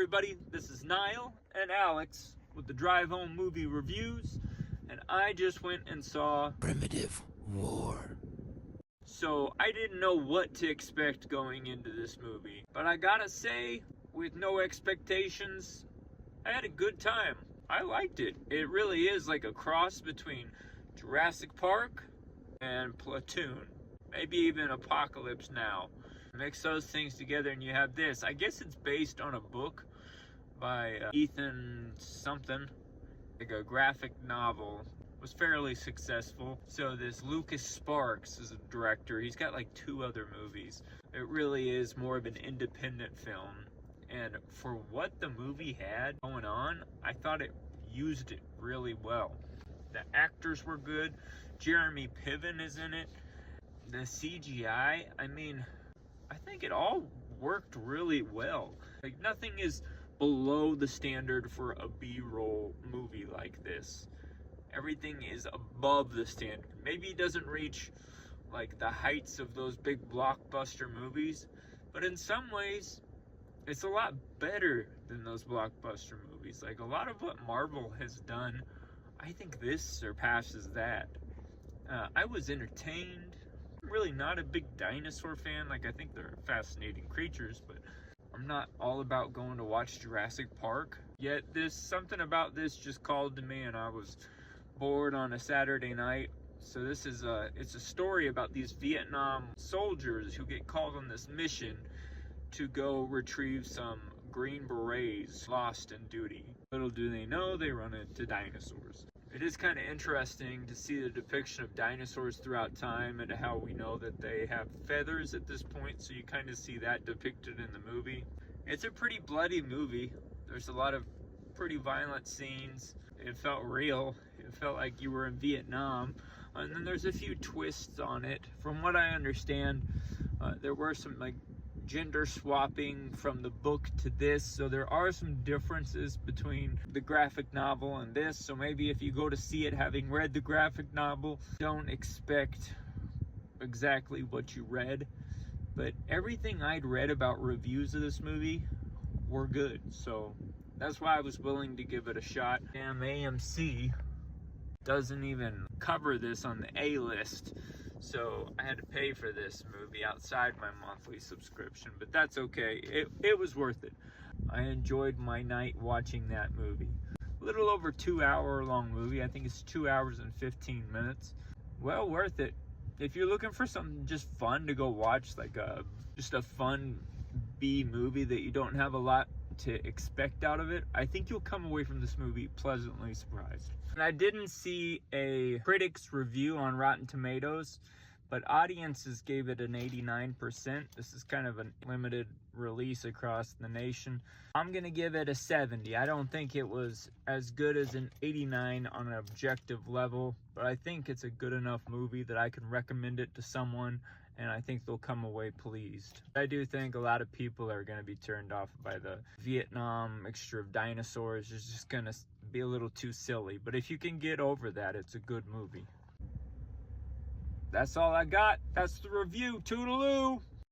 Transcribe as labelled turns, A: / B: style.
A: everybody, this is Niall and Alex with the Drive Home Movie Reviews, and I just went and saw
B: Primitive War.
A: So I didn't know what to expect going into this movie, but I gotta say, with no expectations, I had a good time. I liked it. It really is like a cross between Jurassic Park and Platoon, maybe even Apocalypse Now. Mix those things together and you have this. I guess it's based on a book by Ethan something, like a graphic novel. It was fairly successful. So this Lucas Sparks is a director. He's got like 2 other movies. It really is more of an independent film. And for what the movie had going on, I thought it used it really well. The actors were good. Jeremy Piven is in it. The CGI, I think it all worked really well. Like, nothing is below the standard for a B-roll movie like this. Everything is above the standard. Maybe it doesn't reach like the heights of those big blockbuster movies, but in some ways it's a lot better than those blockbuster movies. Like, a lot of what Marvel has done, I think this surpasses that. I was entertained. I'm really not a big dinosaur fan. Like, I think they're fascinating creatures, but I'm not all about going to watch Jurassic Park. Yet something about this just called to me, and I was bored on a Saturday night. So this is it's a story about these Vietnam soldiers who get called on this mission to go retrieve some Green Berets lost in duty. Little do they know, they run into dinosaurs. It is kind of interesting to see the depiction of dinosaurs throughout time and how we know that they have feathers at this point, so you kind of see that depicted in the movie. It's a pretty bloody movie. There's a lot of pretty violent scenes. It felt real. It felt like you were in Vietnam. And then there's a few twists on it. From what I understand, there were some like gender swapping from the book to this, so there are some differences between the graphic novel and this. So maybe if you go to see it having read the graphic novel, don't expect exactly what you read. But everything I'd read about reviews of this movie were good, so that's why I was willing to give it a shot. Damn, AMC doesn't even cover this on the A list. So I had to pay for this movie outside my monthly subscription, but that's okay. It was worth it. I enjoyed my night watching that movie. A little over 2-hour long movie. I think it's 2 hours and 15 minutes. Well worth it. If you're looking for something just fun to go watch, like just a fun B movie that you don't have a lot to expect out of it, I think you'll come away from this movie pleasantly surprised. And I didn't see a critic's review on Rotten Tomatoes, but audiences gave it an 89%. This is kind of a limited release across the nation. I'm gonna give it a 70. I don't think it was as good as an 89 on an objective level, but I think it's a good enough movie that I can recommend it to someone, and I think they'll come away pleased. I do think a lot of people are going to be turned off by the Vietnam mixture of dinosaurs. It's just going to be a little too silly. But if you can get over that, it's a good movie. That's all I got. That's the review. Toodaloo!